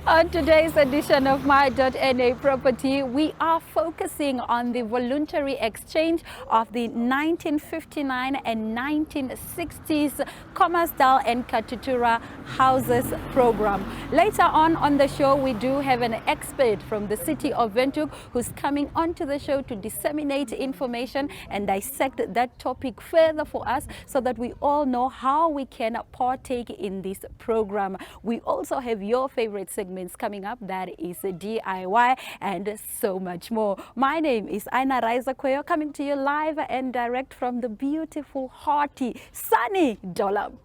On today's edition of My.Na Property, we are focusing on the voluntary exchange of the 1959 and 1960s Khomasdal and Katutura Houses program. Later on the show, we do have an expert from the City of Windhoek who's coming onto the show to disseminate information and dissect that topic further for us so that we all know how we can partake in this program. We also have your favorite segments coming up, that is DIY and so much more. My name is My.Na, coming to you live and direct from the beautiful, hearty, sunny Dolam.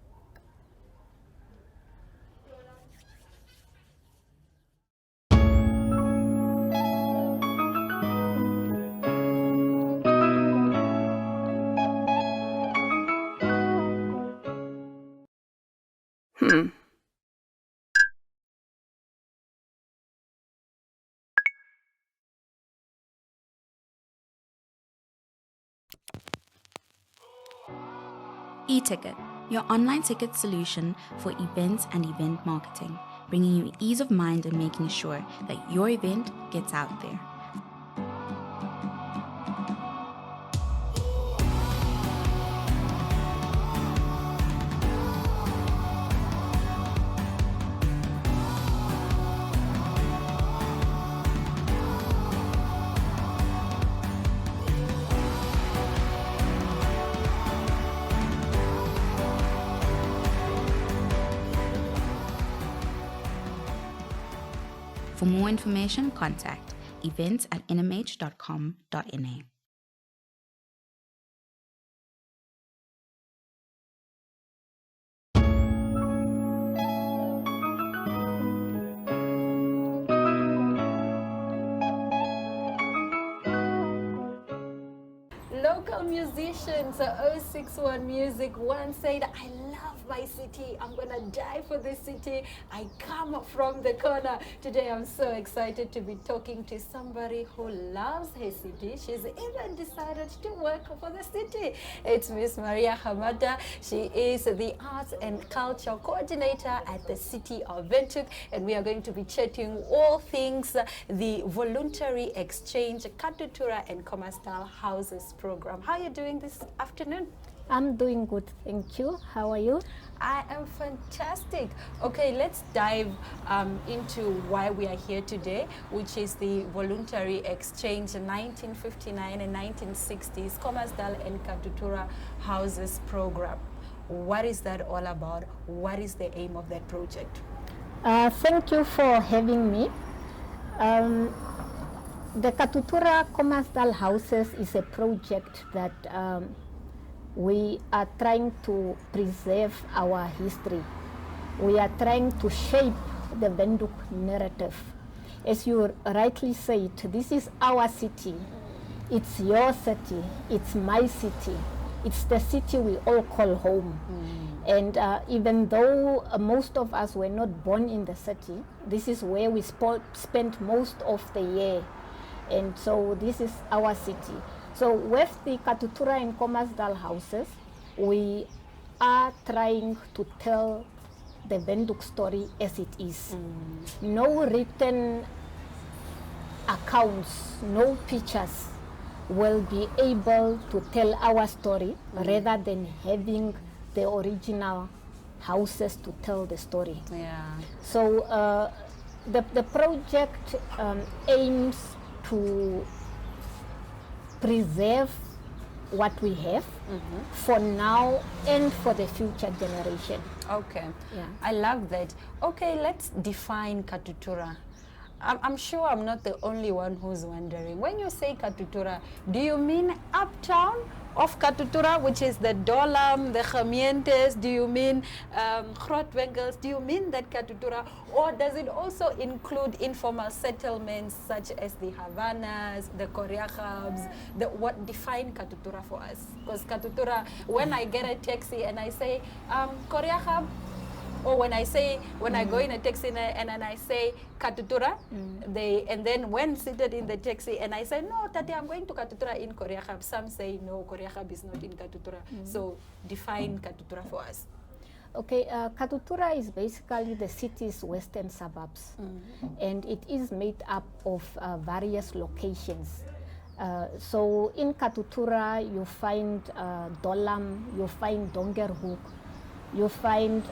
E-Ticket, your online ticket solution for events and event marketing, bringing you ease of mind and making sure that your event gets out there. For more information, contact events@nhh.com.na. Local musicians, 061 Music once said, I love my city, I'm gonna die for this city, I come from the corner. Today I'm so excited to be talking to somebody who loves her city. She's even decided to work for the city. It's Miss Maria Hamada. She is the Arts and Culture Coordinator at the City of Windhoek, and we are going to be chatting all things the Voluntary Exchange Katutura and Khomasdal Houses program. How are you doing this afternoon? I'm doing good, thank you. How are you? I am fantastic. Okay, let's dive into why we are here today, which is the Voluntary Exchange 1959 and 1960s Khomasdal and Katutura Houses program. What is that all about? What is the aim of that project? Thank you for having me. The Katutura Khomasdal Houses is a project that we are trying to preserve our history. We are trying to shape the Windhoek narrative. As you rightly said, this is our city. It's your city. It's my city. It's the city we all call home. And even though most of us were not born in the city, this is where we spent most of the year. And so this is our city. So with the Katutura and Khomasdal Houses, we are trying to tell the Windhoek story as it is. No written accounts, no pictures will be able to tell our story rather than having the original houses to tell the story. Yeah. So the project aims to preserve what we have for now and for the future generation. Okay. Yeah. I love that. Okay, let's define Katutura. I'm sure I'm not the only one who's wondering. When you say Katutura, do you mean uptown of Katutura, which is the Dolam, the Gemientes? Do you mean Grootwinkels? Do you mean that Katutura? Or does it also include informal settlements such as the Havanas, the Koreachabs? What define Katutura for us? Because Katutura, when I get a taxi and I say, Koreachab, or when I go in a taxi and I say Katutura, and then when seated in the taxi and I say, no, Tati, I'm going to Katutura in Koreachab, some say, no, Koreachab is not in Katutura. So define Katutura for us. Okay, Katutura is basically the city's western suburbs, and it is made up of various locations. So in Katutura, you find Dolam, you find Dongerhoek, you find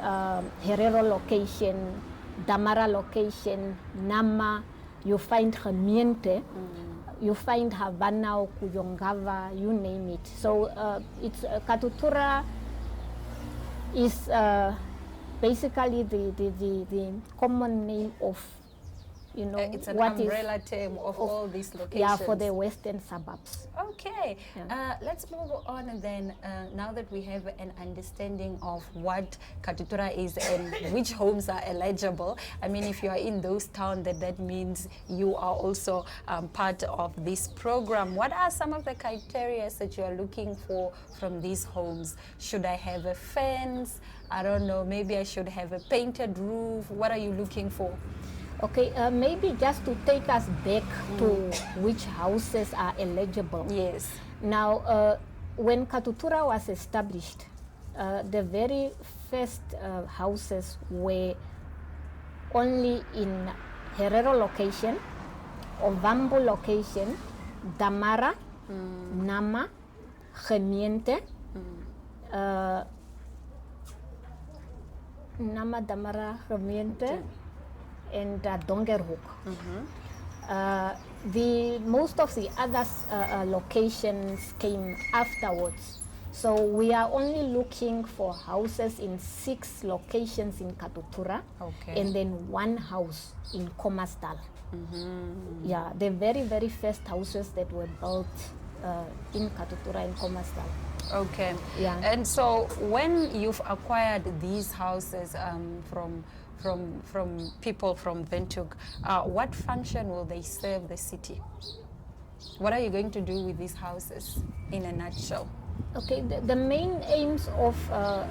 Herero location, Damara location, Nama, you find Gemiente, you find Havana, Kuyongava, you name it. So it's Katutura is basically the common name of, you know, It's an what umbrella term of all these locations. Yeah, for the western suburbs. Okay, let's move on and then now that we have an understanding of what Katutura is and which homes are eligible, I mean, if you are in those towns, that means you are also part of this program. What are some of the criteria that you are looking for from these homes? Should I have a fence? I don't know, maybe I should have a painted roof. What are you looking for? Okay, maybe just to take us back to which houses are eligible. Yes. Now, when Katutura was established, the very first houses were only in Herero location, Ovambo location, Damara, Nama, Gemiente, Nama, Damara, Gemiente, and Dongerhoek. The most of the other locations came afterwards. So we are only looking for houses in 6 locations in Katutura, and then 1 house in Khomasdal. Yeah, the very first houses that were built in Katutura and Khomasdal. Okay. Yeah. And so when you've acquired these houses from people from Windhoek, what function will they serve the city? What are you going to do with these houses in a nutshell? Okay, the main aims of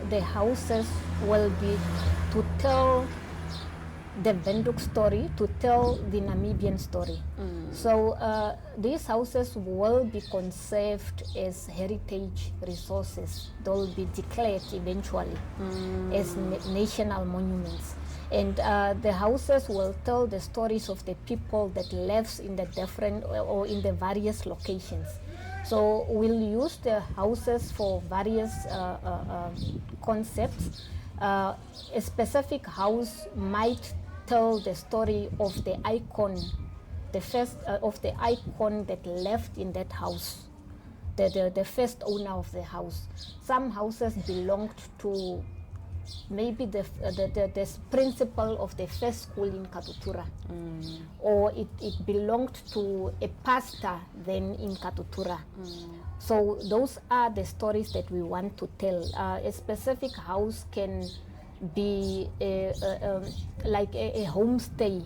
the houses will be to tell the Windhoek story, to tell the Namibian story. So these houses will be conserved as heritage resources. They'll be declared eventually as national monuments. And the houses will tell the stories of the people that lives in the different or in the various locations. So we'll use the houses for various concepts. A specific house might tell the story of the icon, the first of the icon that left in that house, the first owner of the house. Some houses belonged to maybe the principal of the first school in Katutura, or it belonged to a pastor then in Katutura. So those are the stories that we want to tell. A specific house can be like a homestay,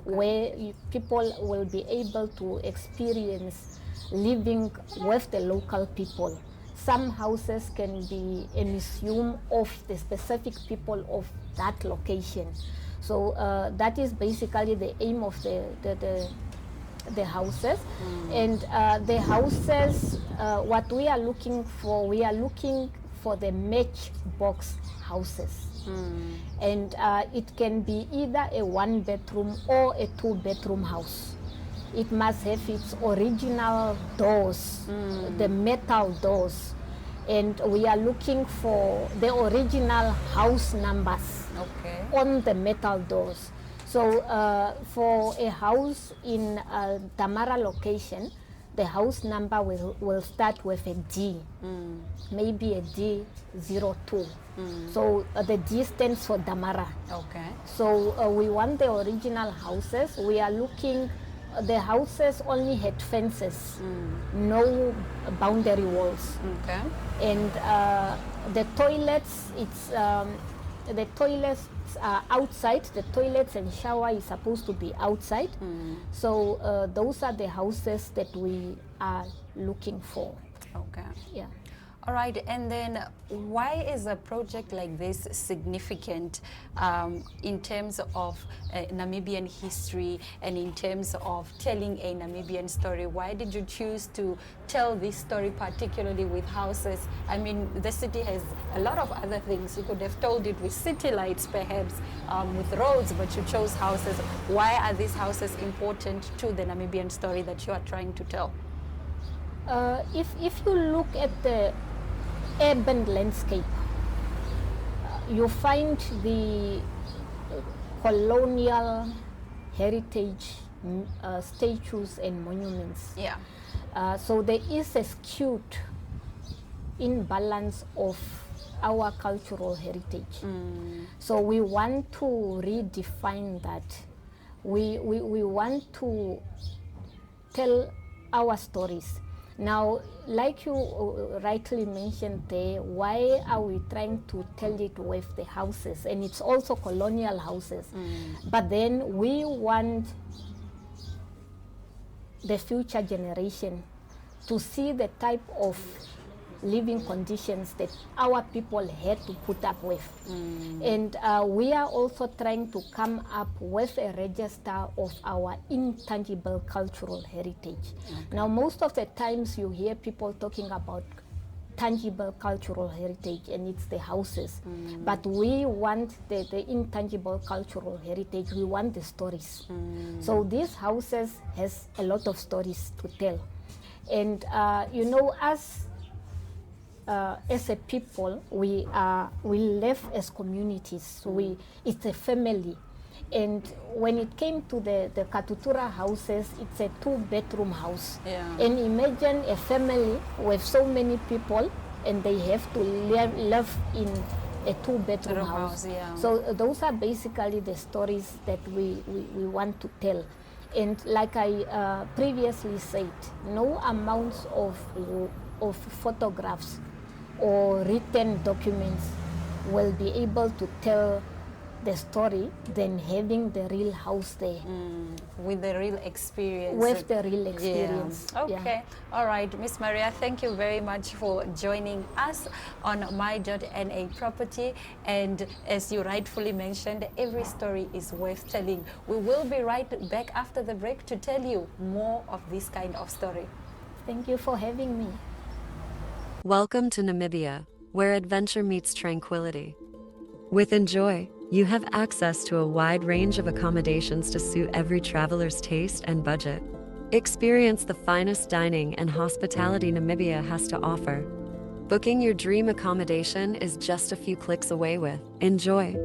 where people will be able to experience living with the local people. Some houses can be a museum of the specific people of that location. So that is basically the aim of the houses. And the houses, what we are looking for the matchbox houses. And it can be either a 1-bedroom or a 2-bedroom house. It must have its original doors, the metal doors. And we are looking for the original house numbers on the metal doors. So for a house in Damara location, the house number will start with a D, maybe a D02. So the D stands for Damara. So we want the original houses. We are looking, the houses only had fences, no boundary walls. And the toilets, the toilets are outside. The toilets and shower is supposed to be outside. So those are the houses that we are looking for. Yeah. All right, and then why is a project like this significant in terms of Namibian history and in terms of telling a Namibian story? Why did you choose to tell this story particularly with houses? I mean, the city has a lot of other things. You could have told it with city lights, perhaps, with roads, but you chose houses. Why are these houses important to the Namibian story that you are trying to tell? If you look at the urban landscape, you find the colonial heritage statues and monuments. Yeah. So there is a skewed imbalance of our cultural heritage. So we want to redefine that. We want to tell our stories. Now, like you rightly mentioned there, why are we trying to tell it with the houses? And it's also colonial houses. But then we want the future generation to see the type of living conditions that our people had to put up with. And we are also trying to come up with a register of our intangible cultural heritage. Now, most of the times you hear people talking about tangible cultural heritage, and it's the houses. But we want the intangible cultural heritage. We want the stories. So these houses has a lot of stories to tell. And you know, as a people, we live as communities. So it's a family. And when it came to the Katutura houses, it's a 2-bedroom house. Yeah. And imagine a family with so many people, and they have to live in a 2-bedroom house. Yeah. So those are basically the stories that we want to tell. And like I previously said, no amounts of photographs or written documents will be able to tell the story than having the real house there. With the real experience. With the real experience. Yeah. Okay. Yeah. All right, Miss Maria, thank you very much for joining us on My.Na property. And as you rightfully mentioned, every story is worth telling. We will be right back after the break to tell you more of this kind of story. Thank you for having me. Welcome to Namibia, where adventure meets tranquility. With Enjoy, you have access to a wide range of accommodations to suit every traveler's taste and budget. Experience the finest dining and hospitality Namibia has to offer. Booking your dream accommodation is just a few clicks away with Enjoy.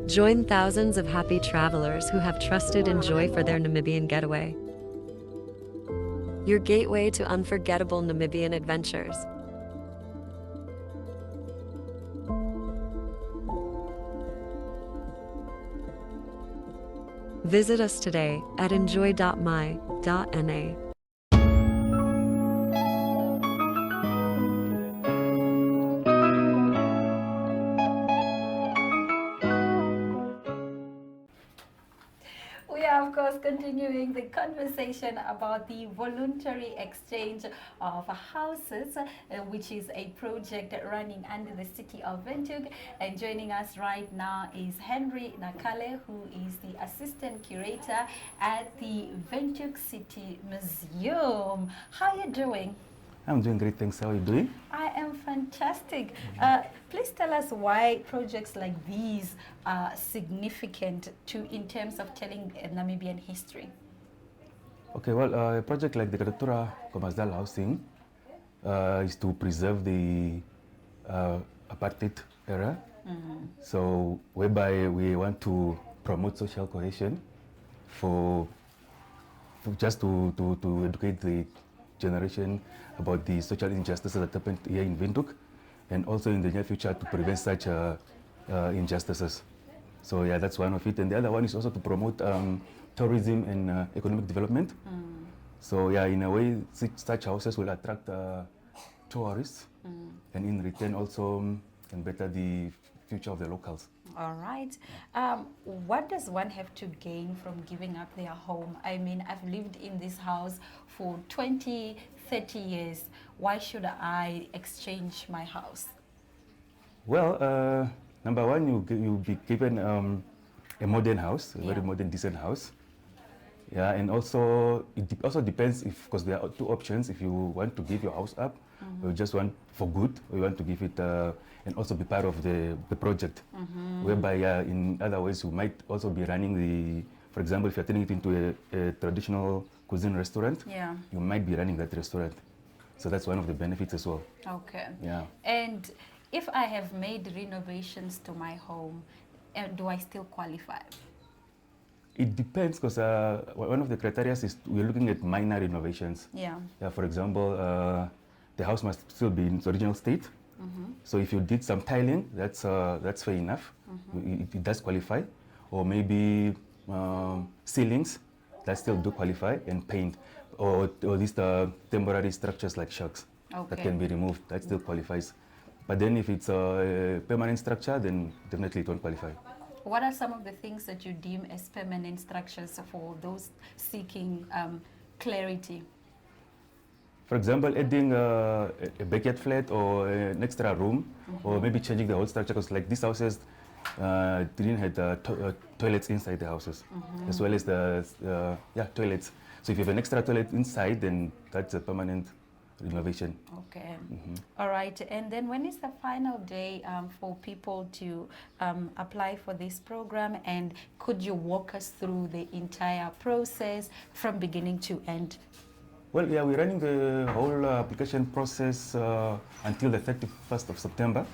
Join thousands of happy travelers who have trusted Enjoy for their Namibian getaway. Your gateway to unforgettable Namibian adventures. Visit us today at enjoy.my.na. We are, of course, continuing the conversation about the voluntary exchange of houses, which is a project running under the City of Windhoek. And joining us right now is Henry Nakale, who is the Assistant Curator at the Windhoek City Museum. How are you doing? I'm doing great, thanks. How are you doing? I am fantastic. Please tell us why projects like these are significant in terms of telling Namibian history. Okay, well, a project like the Katutura and Khomasdal Housing is to preserve the apartheid era. So, whereby we want to promote social cohesion for just to educate the generation about the social injustices that happened here in Windhoek, and also in the near future to prevent such injustices. So yeah, that's one of it. And the other one is also to promote tourism and economic development. So yeah, in a way, such houses will attract tourists, and in return also can better the future of the locals. All right. What does one have to gain from giving up their home? I mean, I've lived in this house for 20, 30 years. Why should I exchange my house? Well, number one, you'll be given a modern house, a very Yeah. modern, decent house. Yeah, and also it also depends if, because there are two options. If you want to give your house up, or you just want for good, or you want to give it and also be part of the project. Whereby, in other ways, you might also be running the, for example, if you're turning it into a traditional cuisine restaurant, Yeah. you might be running that restaurant. So that's one of the benefits as well. Okay. Yeah. And if I have made renovations to my home, do I still qualify? It depends, because one of the criteria is we're looking at minor renovations. Yeah. Yeah, for example, the house must still be in its original state. So if you did some tiling, that's fair enough. It does qualify. Or maybe ceilings, that still do qualify, and paint. Or these temporary structures like shucks that Okay. can be removed, that still qualifies. But then if it's a permanent structure, then definitely it won't qualify. What are some of the things that you deem as permanent structures for those seeking clarity? For example, adding a backyard flat or an extra room, or maybe changing the whole structure, because like these houses didn't have toilets inside the houses, as well as the toilets. So if you have an extra toilet inside, then that's a permanent renovation. Okay. All right. And then when is the final day for people to apply for this program? And could you walk us through the entire process from beginning to end? Well, yeah, we're running the whole application process until the 31st of September.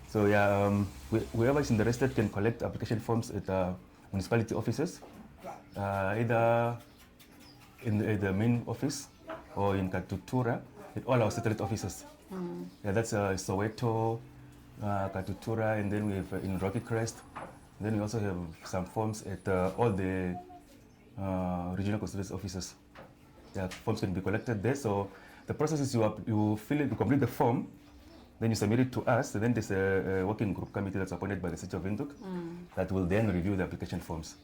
So yeah, whoever is interested can collect application forms at municipality offices, either in the main office or in Katutura, at all our satellite offices. Yeah, that's Soweto, Katutura, and then we have in Rocky Crest. Then we also have some forms at all the regional consulate offices. Yeah, forms can be collected there. So the process is you fill it, you complete the form, then you submit it to us, and then there's a working group committee that's appointed by the City of Windhoek that will then review the application forms.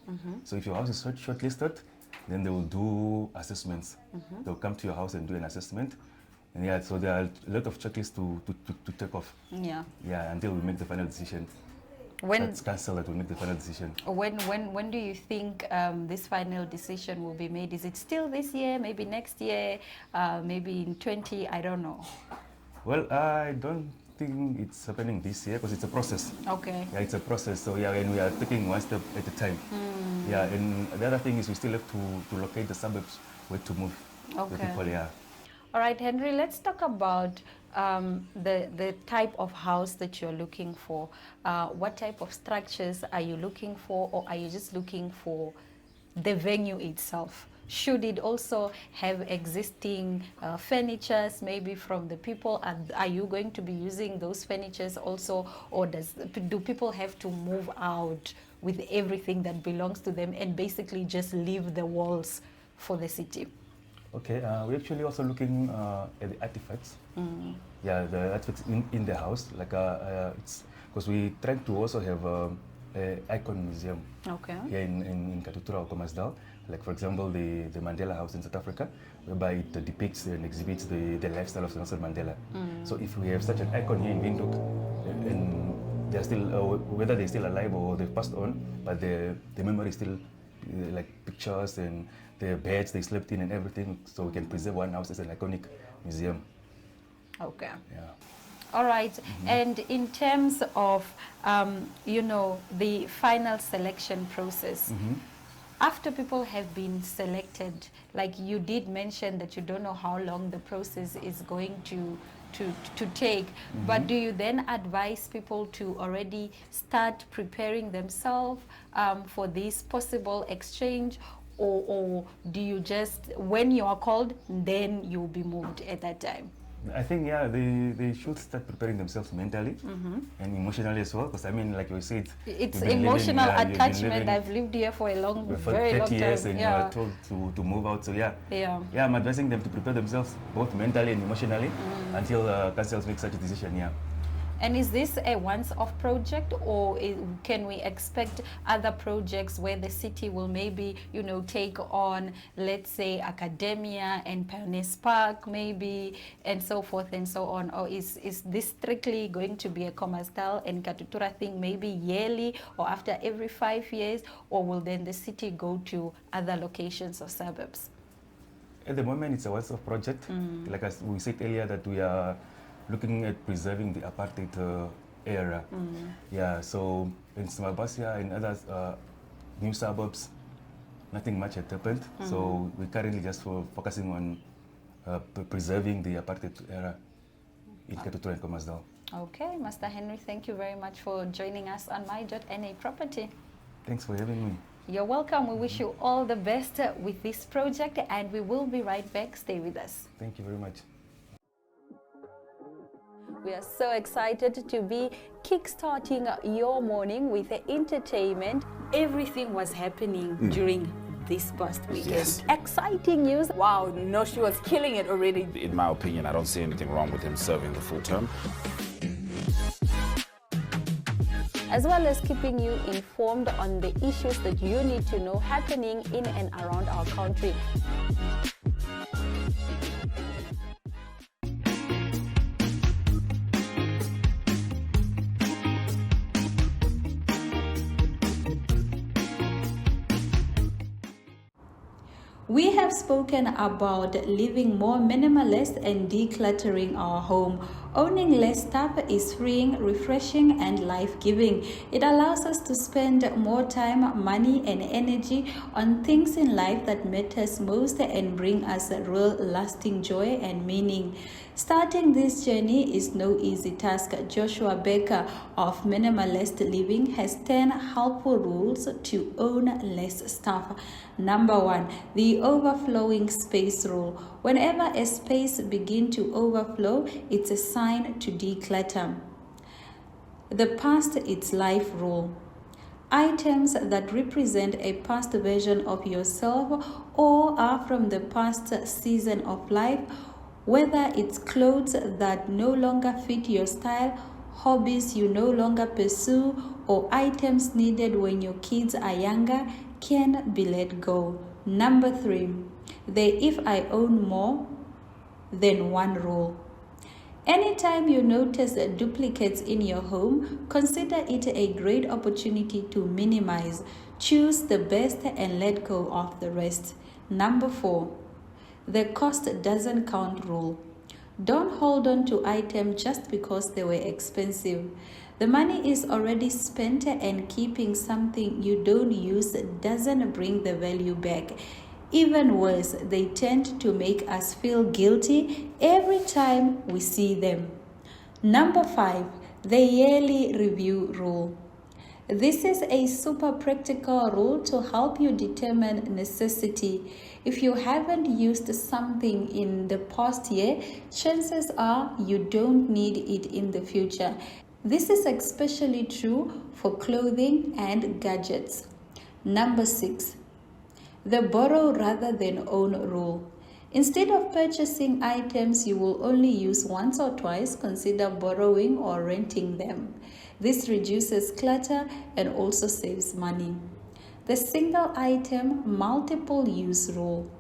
So if your house is shortlisted, then they will do assessments. They'll come to your house and do an assessment. And yeah, so there are a lot of checklists to take off. Yeah. Yeah, until we make the final decision. That's council that will make the final decision. When do you think this final decision will be made? Is it still this year, maybe next year, maybe in 20, I don't know. Well, I don't think it's happening this year because it's a process. Okay. Yeah, it's a process. So yeah, and we are taking one step at a time. Yeah, and the other thing is we still have to locate the suburbs where to move the people. Yeah. All right, Henry, let's talk about the type of house that you're looking for. What type of structures are you looking for, or are you just looking for the venue itself? Should it also have existing furnitures, maybe from the people? Are you going to be using those furnitures also, or do people have to move out with everything that belongs to them and basically just leave the walls for the city? Okay, we're actually also looking at the artifacts. Yeah, the artifacts in the house, like it's because we trying to also have an icon museum. Okay. Here in Katutura and Khomasdal. Like for example, the Mandela House in South Africa, whereby it depicts and exhibits the lifestyle of Nelson Mandela. So if we have such an icon here in Windhoek, and they're still, whether they're still alive or they've passed on, but the memory is still like pictures and the beds they slept in and everything, so we can preserve one house as an iconic museum. Okay. Yeah. All right. And in terms of, the final selection process, after people have been selected, like you did mention that you don't know how long the process is going to take, but do you then advise people to already start preparing themselves for this possible exchange, or do you just, when you are called, then you'll be moved at that time? I think, yeah, they should start preparing themselves mentally and emotionally as well, because I mean, like you said, it's you've been emotional living, attachment. I've lived here for a very long 30 years time. and you are told to move out. So yeah, I'm advising them to prepare themselves both mentally and emotionally until councils make such a decision. Yeah. And is this a once-off project, or can we expect other projects where the city will maybe, take on, let's say, academia and Pioneers Park maybe, and so forth and so on? Or is this strictly going to be a Khomasdal and Katutura thing, maybe yearly or after every 5 years, or will then the city go to other locations or suburbs? At the moment, it's a once-off project. Like as we said earlier, that we are looking at preserving the apartheid era. Yeah, so in Smabasia and other new suburbs, nothing much had happened. So we're currently just focusing on preserving the apartheid era in Katutura and Khomasdal. Okay, Master Henry, thank you very much for joining us on My.Na Property. Thanks for having me. You're welcome. We wish you all the best with this project, and we will be right back. Stay with us. Thank you very much. We are so excited to be kickstarting your morning with entertainment. Everything was happening during this past weekend. Yes. Exciting news. Wow, no, she was killing it already. In my opinion, I don't see anything wrong with him serving the full term. As well as keeping you informed on the issues that you need to know happening in and around our country. We have spoken about living more minimalist and decluttering our home. Owning less stuff is freeing, refreshing, and life-giving. It allows us to spend more time, money, and energy on things in life that matters most and bring us a real lasting joy and meaning. Starting this journey is no easy task. Joshua Becker of Minimalist Living has 10 helpful rules to own less stuff. Number 1, the overflowing space rule. Whenever a space begins to overflow, it's a sign to declutter. The past its life rule. Items that represent a past version of yourself or are from the past season of life, whether it's clothes that no longer fit your style, hobbies you no longer pursue, or items needed when your kids are younger, can be let go. Number 3, the if I own more than one rule. Anytime you notice duplicates in your home, consider it a great opportunity to minimize. Choose the best and let go of the rest. Number 4, the cost doesn't count rule. Don't hold on to items just because they were expensive. The money is already spent, and keeping something you don't use doesn't bring the value back. Even worse, they tend to make us feel guilty every time we see them. Number 5, the yearly review rule. This is a super practical rule to help you determine necessity. If you haven't used something in the past year, chances are you don't need it in the future. This is especially true for clothing and gadgets. Number 6, the borrow rather than own rule. Instead of purchasing items you will only use once or twice, consider borrowing or renting them. This reduces clutter and also saves money. The single item, multiple use rule.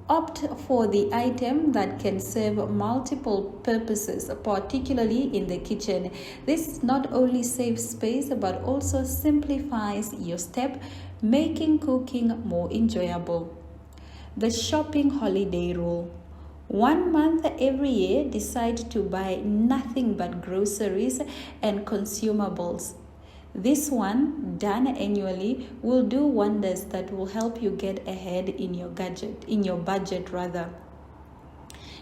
Opt for the item that can serve multiple purposes, particularly in the kitchen. This not only saves space but also simplifies your step, making cooking more enjoyable. The shopping holiday rule. 1 month every year, decide to buy nothing but groceries and consumables. This one, done annually, will do wonders that will help you get ahead in your budget.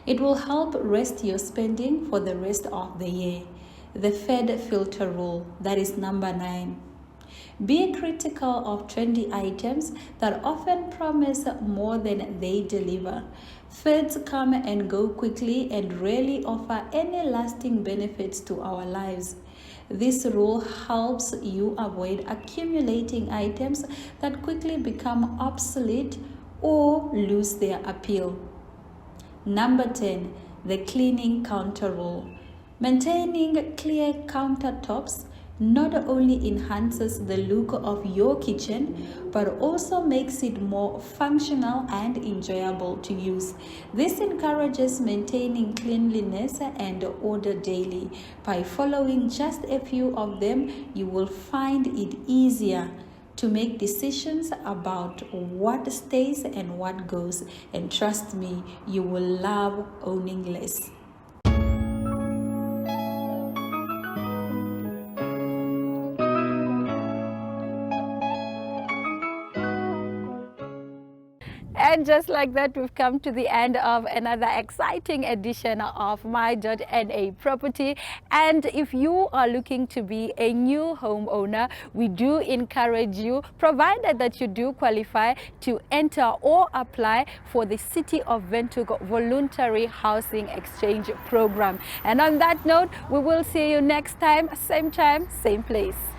It will help rest your spending for the rest of the year. The Fed filter rule, that is number 9. Be critical of trendy items that often promise more than they deliver. Fads come and go quickly and rarely offer any lasting benefits to our lives. This rule helps you avoid accumulating items that quickly become obsolete or lose their appeal. Number 10, the cleaning counter rule. Maintaining clear countertops not only enhances the look of your kitchen, but also makes it more functional and enjoyable to use. This encourages maintaining cleanliness and order daily. By following just a few of them, you will find it easier to make decisions about what stays and what goes. And trust me, you will love owning less. And just like that, we've come to the end of another exciting edition of My.Na Property. And if you are looking to be a new homeowner, we do encourage you, provided that you do qualify, to enter or apply for the City of Windhoek Voluntary Housing Exchange Program. And on that note, we will see you next time, same place.